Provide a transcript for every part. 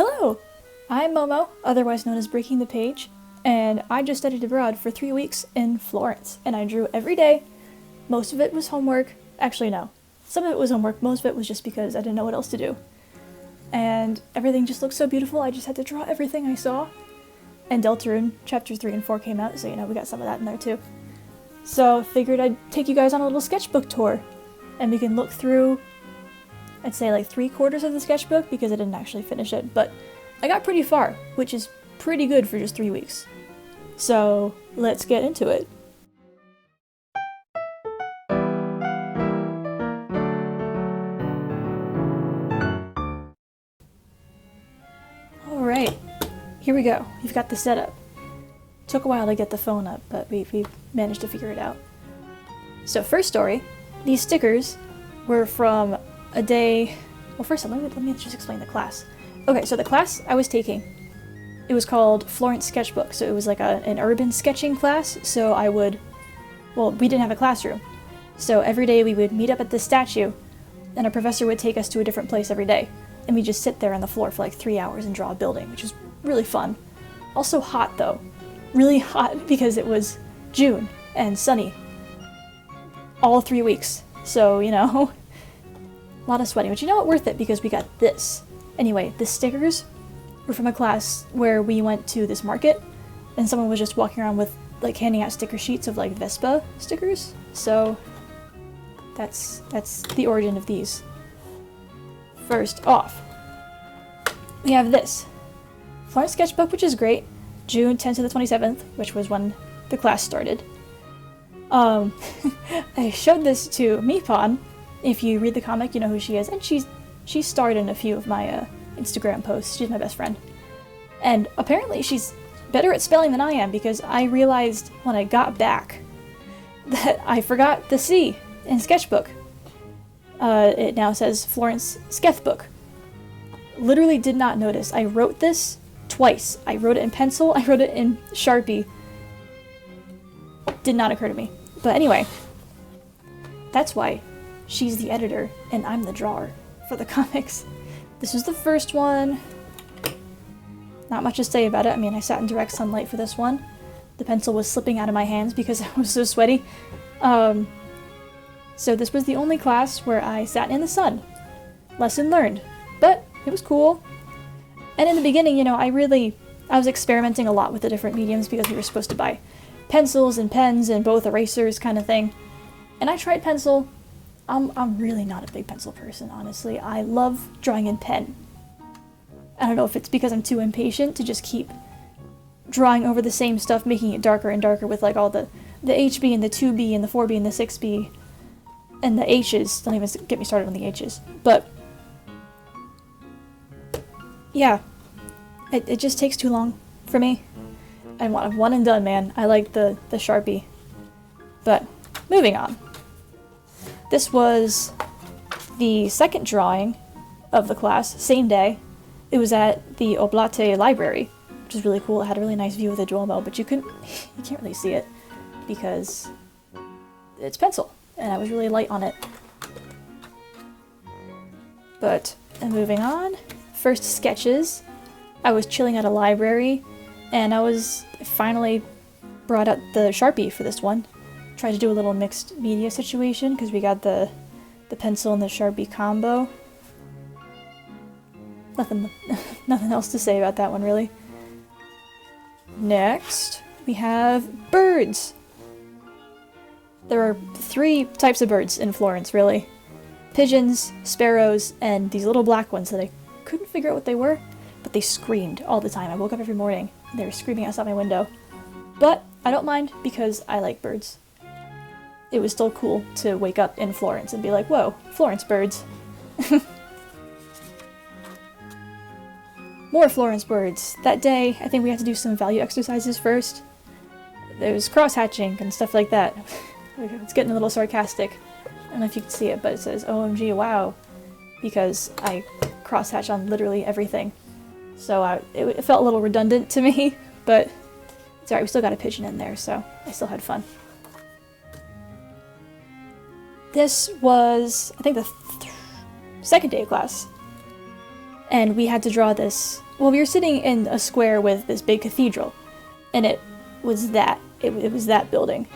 Hello! I'm Momo, otherwise known as Breaking the Page, and I just studied abroad for 3 weeks in Florence, and I drew every day. Most of it was homework. Actually, no. Some of it was homework, most of it was just because I didn't know what else to do. And everything just looked so beautiful, I just had to draw everything I saw. And Deltarune chapters 3 and 4 came out, so we got some of that in there too. So figured I'd take you guys on a little sketchbook tour, and we can look through, I'd say like 3/4 of the sketchbook because I didn't actually finish it, but I got pretty far, which is pretty good for just 3 weeks. So let's get into it. Alright, here we go. We've got the setup. Took a while to get the phone up, but we managed to figure it out. So first story, these stickers were from a day... Well, first let me just explain the class. Okay, so the class I was taking, it was called Florence Sketchbook, so it was like an urban sketching class, so we didn't have a classroom. So every day we would meet up at this statue, and a professor would take us to a different place every day, and we'd just sit there on the floor for like 3 hours and draw a building, which was really fun. Also hot though. Really hot because it was June and sunny. All 3 weeks. So, a lot of sweating, but worth it because we got this. Anyway, the stickers were from a class where we went to this market and someone was just walking around with like handing out sticker sheets of like Vespa stickers. So that's the origin of these. First off, we have this Florence Sketchbook, which is great. June 10th to the 27th, which was when the class started. I showed this to Meepon. If you read the comic, you know who she is, and she starred in a few of my Instagram posts. She's my best friend. And apparently she's better at spelling than I am, because I realized when I got back that I forgot the C in Sketchbook. It now says Florence Skethbook. Literally did not notice. I wrote this twice. I wrote it in pencil, I wrote it in Sharpie. Did not occur to me. But anyway, that's why she's the editor and I'm the drawer for the comics. This was the first one. Not much to say about it. I mean, I sat in direct sunlight for this one. The pencil was slipping out of my hands because I was so sweaty. So this was the only class where I sat in the sun. Lesson learned. But it was cool. And in the beginning, I was experimenting a lot with the different mediums because we were supposed to buy pencils and pens and both erasers kind of thing. And I tried pencil. I'm really not a big pencil person, honestly. I love drawing in pen. I don't know if it's because I'm too impatient to just keep drawing over the same stuff, making it darker and darker with like all the HB and the 2B and the 4B and the 6B and the H's. Don't even get me started on the H's. But yeah, it just takes too long for me. I want one and done, man. I like the Sharpie. But moving on. This was the second drawing of the class, same day. It was at the Oblate Library, which is really cool. It had a really nice view of the Duomo, but you can't really see it because it's pencil, and I was really light on it. But moving on, first sketches. I was chilling at a library, and I finally brought out the Sharpie for this one. Tried to do a little mixed media situation because we got the pencil and the Sharpie combo. Nothing else to say about that one, really. Next, we have birds. There are 3 types of birds in Florence, really. Pigeons, sparrows, and these little black ones that I couldn't figure out what they were, but they screamed all the time. I woke up every morning and they were screaming outside my window. But I don't mind because I like birds. It was still cool to wake up in Florence and be like, whoa, Florence birds. More Florence birds. That day, I think we had to do some value exercises first. There was cross-hatching and stuff like that. It's getting a little sarcastic. I don't know if you can see it, but it says, OMG, wow. Because I cross-hatch on literally everything. So it felt a little redundant to me, but it's alright, we still got a pigeon in there, so I still had fun. This was, I think, the second day of class. And we had to draw this. Well, we were sitting in a square with this big cathedral, and it was that. It was that building.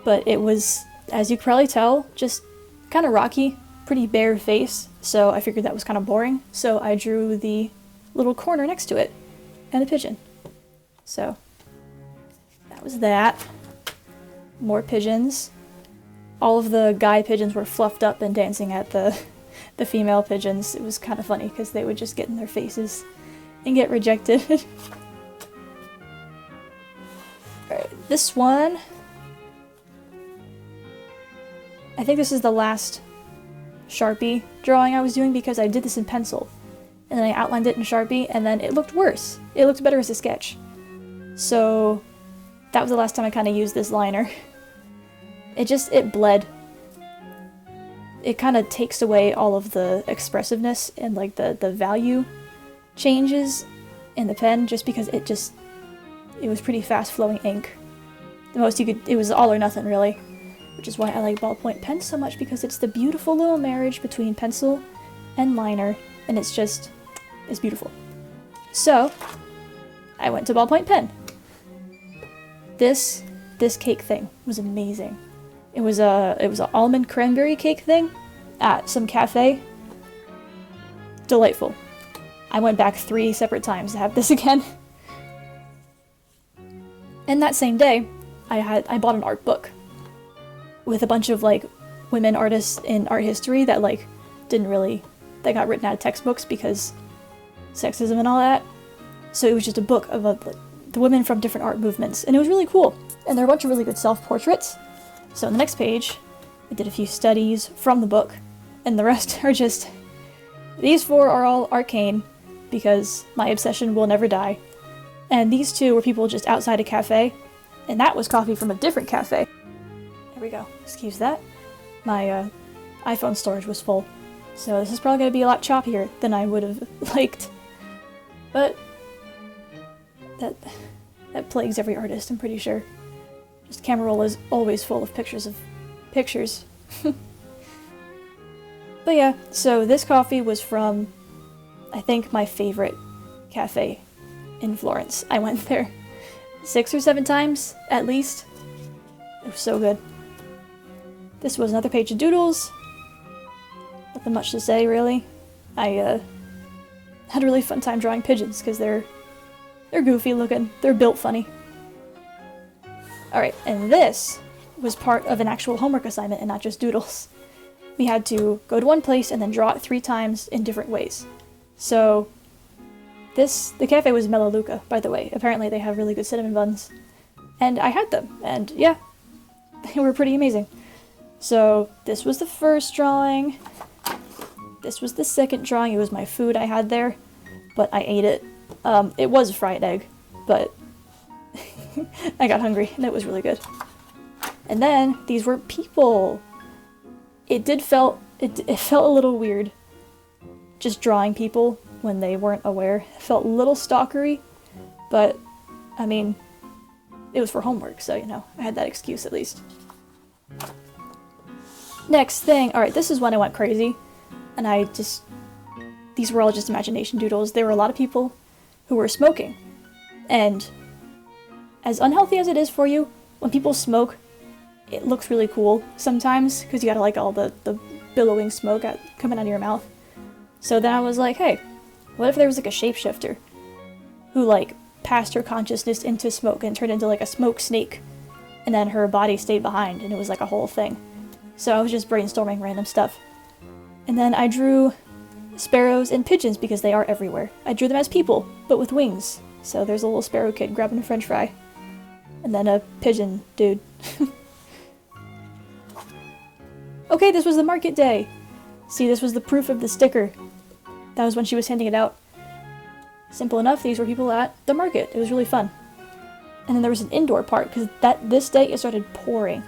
But it was, as you could probably tell, just kind of rocky, pretty bare face, so I figured that was kind of boring, so I drew the little corner next to it, and a pigeon. So, that was that. More pigeons. All of the guy pigeons were fluffed up and dancing at the female pigeons. It was kind of funny, because they would just get in their faces and get rejected. Alright, this one... I think this is the last Sharpie drawing I was doing because I did this in pencil. And then I outlined it in Sharpie, and then it looked worse. It looked better as a sketch. So that was the last time I kind of used this liner. It bled. It kind of takes away all of the expressiveness and like the value changes in the pen just because it was pretty fast flowing ink. The most you could, it was all or nothing really. Which is why I like ballpoint pens so much, because it's the beautiful little marriage between pencil and liner, and it's beautiful. So, I went to ballpoint pen. This cake thing was amazing. It was an almond cranberry cake thing at some cafe. Delightful. I went back 3 separate times to have this again. And that same day, I bought an art book with a bunch of like women artists in art history that like that got written out of textbooks because sexism and all that. So it was just a book of the women from different art movements, and it was really cool. And there are a bunch of really good self-portraits. So on the next page, I did a few studies from the book, and the rest are just, these 4 are all arcane because my obsession will never die. And these 2 were people just outside a cafe, and that was coffee from a different cafe. There we go. Excuse that. My iPhone storage was full, so this is probably going to be a lot choppier than I would have liked. But that plagues every artist, I'm pretty sure. Just camera roll is always full of pictures. But yeah, so this coffee was from, I think, my favorite cafe in Florence. I went there 6 or 7 times, at least. It was so good. This was another page of doodles. Nothing much to say, really. I had a really fun time drawing pigeons, because they're goofy looking. They're built funny. Alright, and this was part of an actual homework assignment and not just doodles. We had to go to one place and then draw it 3 times in different ways. So, the cafe was Melaleuca, by the way. Apparently they have really good cinnamon buns. And I had them, and yeah, they were pretty amazing. So, this was the first drawing. This was the second drawing. It was my food I had there, but I ate it. It was a fried egg, but I got hungry, and it was really good. And then, these were people. It felt a little weird, just drawing people when they weren't aware. It felt a little stalkery, but, I mean, it was for homework, so, you know, I had that excuse at least. Next thing, alright, this is when I went crazy, and these were all just imagination doodles. There were a lot of people who were smoking, and as unhealthy as it is for you, when people smoke, it looks really cool sometimes, because you got like all the billowing smoke coming out of your mouth. So then I was like, hey, what if there was like a shapeshifter who like passed her consciousness into smoke and turned into like a smoke snake, and then her body stayed behind, and it was like a whole thing. So I was just brainstorming random stuff. And then I drew sparrows and pigeons because they are everywhere. I drew them as people, but with wings. So there's a little sparrow kid grabbing a french fry. And then a pigeon dude. Okay, this was the market day. See, this was the proof of the sticker. That was when she was handing it out. Simple enough, these were people at the market. It was really fun. And then there was an indoor part, because this day it started pouring.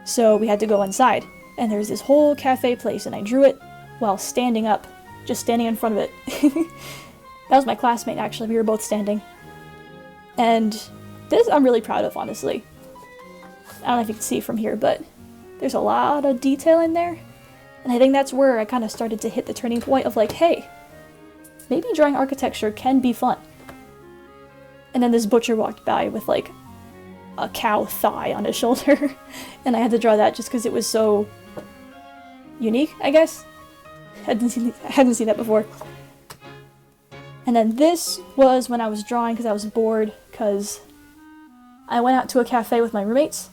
So we had to go inside. And there's this whole cafe place, and I drew it while standing up. Just standing in front of it. That was my classmate, actually. We were both standing. And this I'm really proud of, honestly. I don't know if you can see from here, but there's a lot of detail in there. And I think that's where I kind of started to hit the turning point of like, hey, maybe drawing architecture can be fun. And then this butcher walked by with like a cow thigh on his shoulder, and I had to draw that just because it was so unique, I guess. Hadn't seen that before. And then this was when I was drawing because I was bored, because I went out to a cafe with my roommates,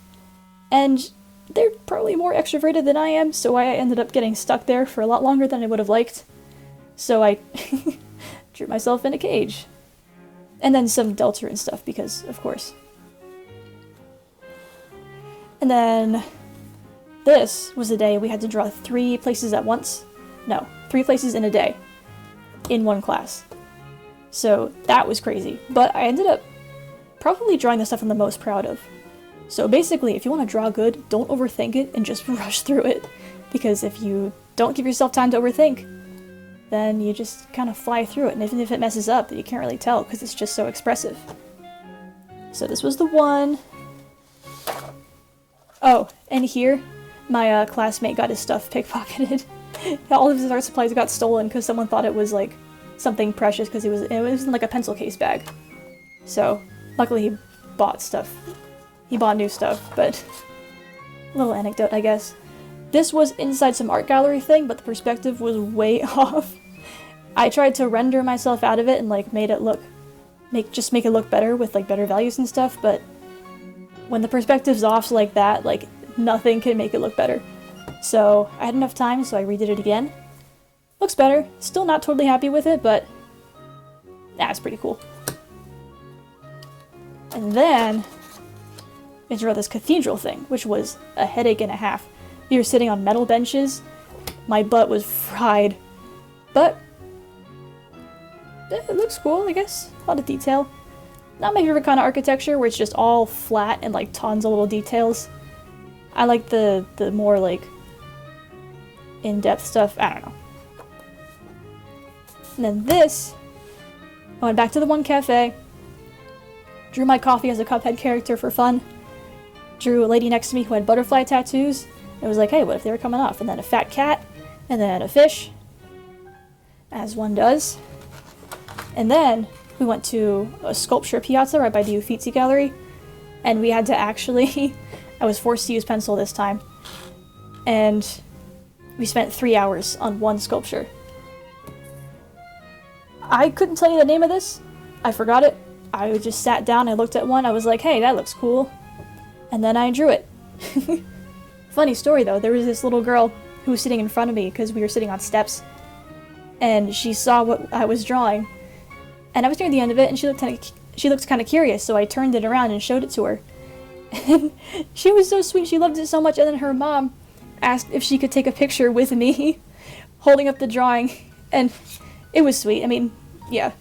and they're probably more extroverted than I am, so I ended up getting stuck there for a lot longer than I would have liked. So I drew myself in a cage. And then some Delta and stuff, because, of course. And then this was the day we had to draw 3 places at once. No, 3 places in a day. In one class. So that was crazy. But I ended up probably drawing the stuff I'm the most proud of. So basically, if you want to draw good, don't overthink it and just rush through it. Because if you don't give yourself time to overthink, then you just kind of fly through it. And even if it messes up, you can't really tell because it's just so expressive. So this was the one. Oh, and here, my classmate got his stuff pickpocketed. All of his art supplies got stolen because someone thought it was like something precious because it was in like a pencil case bag. So luckily he bought stuff. He bought new stuff, but a little anecdote, I guess. This was inside some art gallery thing, but the perspective was way off. I tried to render myself out of it and like make it look better with like better values and stuff, but when the perspective's off like that, like nothing can make it look better. So I had enough time, so I redid it again. Looks better. Still not totally happy with it, but it's pretty cool. And then I drew this cathedral thing, which was a headache and a half. We were sitting on metal benches. My butt was fried, but it looks cool, I guess. A lot of detail. Not my favorite kind of architecture, where it's just all flat and like tons of little details. I like the more like in-depth stuff. I don't know. And then this, I went back to the one cafe, drew my coffee as a Cuphead character for fun, drew a lady next to me who had butterfly tattoos. It was like, hey, what if they were coming off? And then a fat cat, and then a fish, as one does. And then we went to a sculpture piazza right by the Uffizi Gallery, and we had to actually, I was forced to use pencil this time, and we spent 3 hours on one sculpture. I couldn't tell you the name of this. I forgot it. I just sat down, I looked at one, I was like, hey, that looks cool. And then I drew it. Funny story though, there was this little girl who was sitting in front of me because we were sitting on steps, and she saw what I was drawing. And I was near the end of it, and she looked kind of curious, so I turned it around and showed it to her. And she was so sweet, she loved it so much, and then her mom asked if she could take a picture with me, holding up the drawing, and it was sweet. I mean, yeah.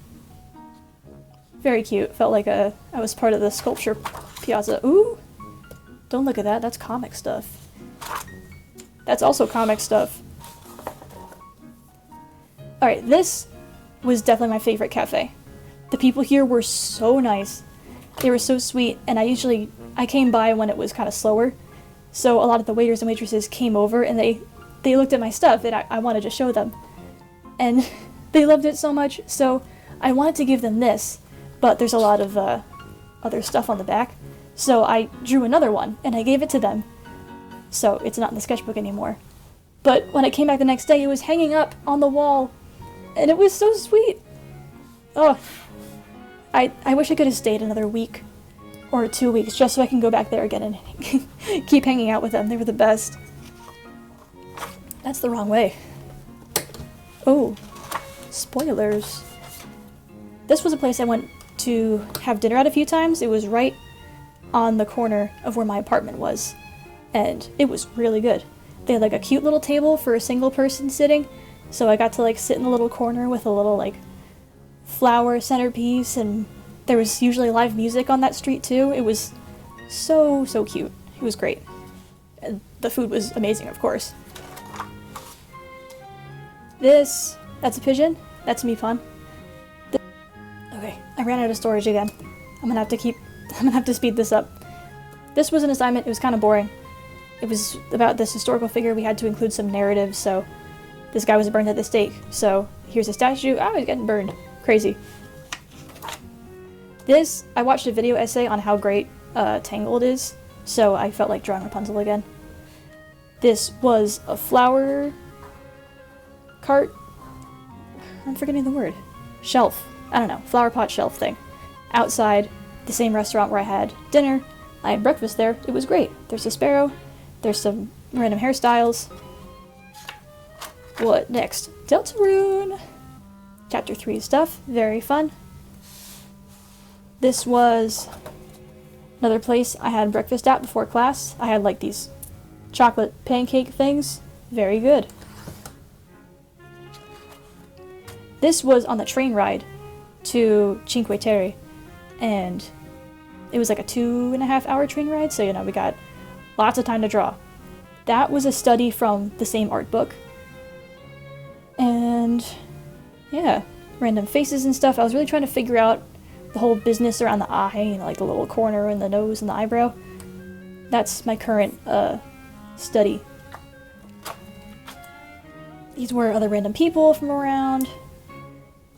Very cute. Felt like I was part of the sculpture piazza. Ooh! Don't look at that, that's comic stuff. That's also comic stuff. Alright, this was definitely my favorite cafe. The people here were so nice. They were so sweet, and I came by when it was kind of slower, so a lot of the waiters and waitresses came over, and they looked at my stuff, and I wanted to show them. And they loved it so much, so I wanted to give them this, but there's a lot of other stuff on the back, so I drew another one, and I gave it to them. So it's not in the sketchbook anymore. But when I came back the next day, it was hanging up on the wall, and it was so sweet. Oh, I wish I could have stayed another week or 2 weeks just so I can go back there again and keep hanging out with them. They were the best. That's the wrong way. Oh, spoilers. This was a place I went to have dinner at a few times. It was right on the corner of where my apartment was, and it was really good. They had like a cute little table for a single person sitting, so I got to like sit in the little corner with a little like flower centerpiece, and there was usually live music on that street too. It was so cute. It was great. And the food was amazing, of course. That's a pigeon. That's me fun. Okay, I ran out of storage again. I'm gonna have to speed this up. This was an assignment. It was kind of boring. It was about this historical figure. We had to include some narrative, so this guy was burned at the stake, so Here's a statue. Oh, he's getting burned. Crazy. This, I watched a video essay on how great Tangled is, so I felt like drawing Rapunzel again. This was a flower cart. I'm forgetting the word. Shelf. I don't know. Flower pot shelf thing. Outside the same restaurant where I had dinner. I had breakfast there. It was great. There's a sparrow. There's some random hairstyles. What next? Deltarune! Chapter 3 stuff. Very fun. This was another place I had breakfast at before class. I had like these chocolate pancake things. Very good. This was on the train ride to Cinque Terre, and it was like a 2.5-hour train ride, so you know, we got lots of time to draw. That was a study from the same art book. And yeah, random faces and stuff. I was really trying to figure out the whole business around the eye, you know, like the little corner and the nose and the eyebrow. That's my current study. These were other random people from around.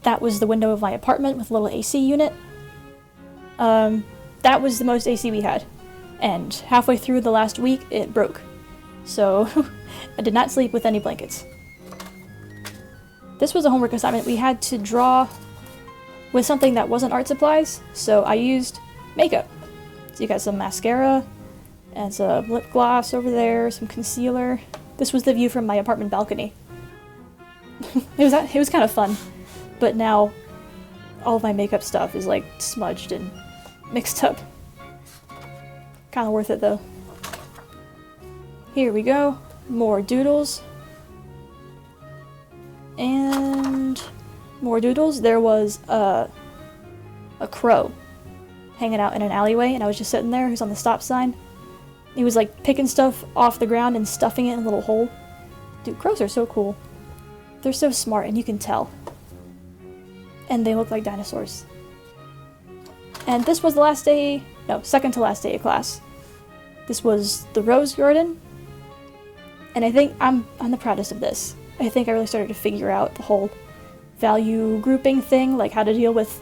That was the window of my apartment with a little AC unit. That was the most AC we had. And halfway through the last week, it broke. So I did not sleep with any blankets. This was a homework assignment. We had to draw with something that wasn't art supplies, so I used makeup. So you got some mascara, and some lip gloss over there, some concealer. This was the view from my apartment balcony. It was kind of fun, but now all of my makeup stuff is like smudged and mixed up. Kind of worth it though. Here we go, more doodles. And more doodles. There was a crow hanging out in an alleyway, and I was just sitting there. He was on the stop sign. He was like picking stuff off the ground and stuffing it in a little hole. Dude, crows are so cool. They're so smart, and you can tell. And they look like dinosaurs. And this was the last day, no, second to last day of class. This was the rose garden. And I think I'm the proudest of this. I think I really started to figure out the whole value grouping thing, like how to deal with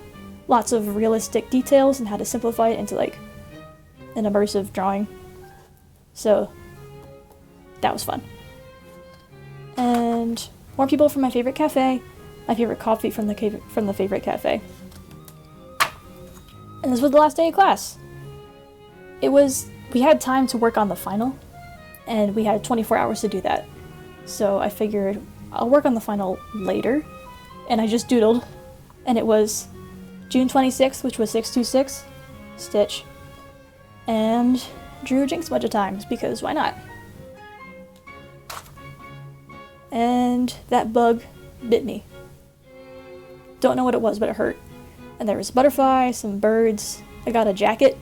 lots of realistic details and how to simplify it into like an immersive drawing. So that was fun. And more people from my favorite cafe, my favorite coffee from the favorite cafe. And this was the last day of class. We had time to work on the final, and we had 24 hours to do that. So I figured I'll work on the final later, and I just doodled, and it was June 26th, which was 626, Stitch, and drew Jinx a bunch of times, because why not? And that bug bit me. Don't know what it was, but it hurt. And there was a butterfly, some birds, I got a jacket.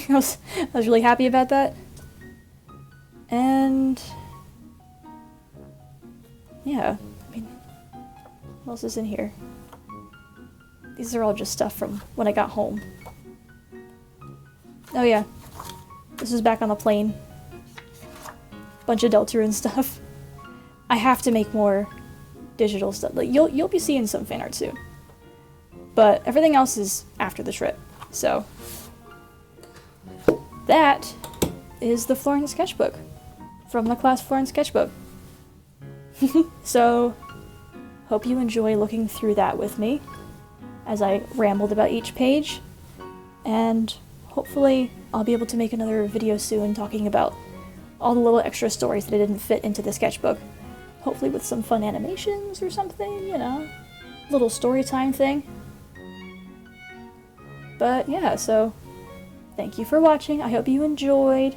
I was really happy about that. And yeah, I mean, what else is in here? These are all just stuff from when I got home. Oh yeah, this is back on the plane. Bunch of Deltarune stuff. I have to make more digital stuff. Like you'll be seeing some fan art soon. But everything else is after the trip. So that is the Florence sketchbook from the class Florence sketchbook. So hope you enjoy looking through that with me as I rambled about each page, and hopefully I'll be able to make another video soon talking about all the little extra stories that I didn't fit into the sketchbook. Hopefully with some fun animations or something, you know, little story time thing. But yeah, so thank you for watching. I hope you enjoyed,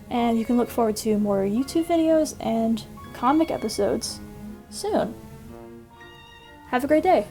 and you can look forward to more YouTube videos and comic episodes soon. Have a great day.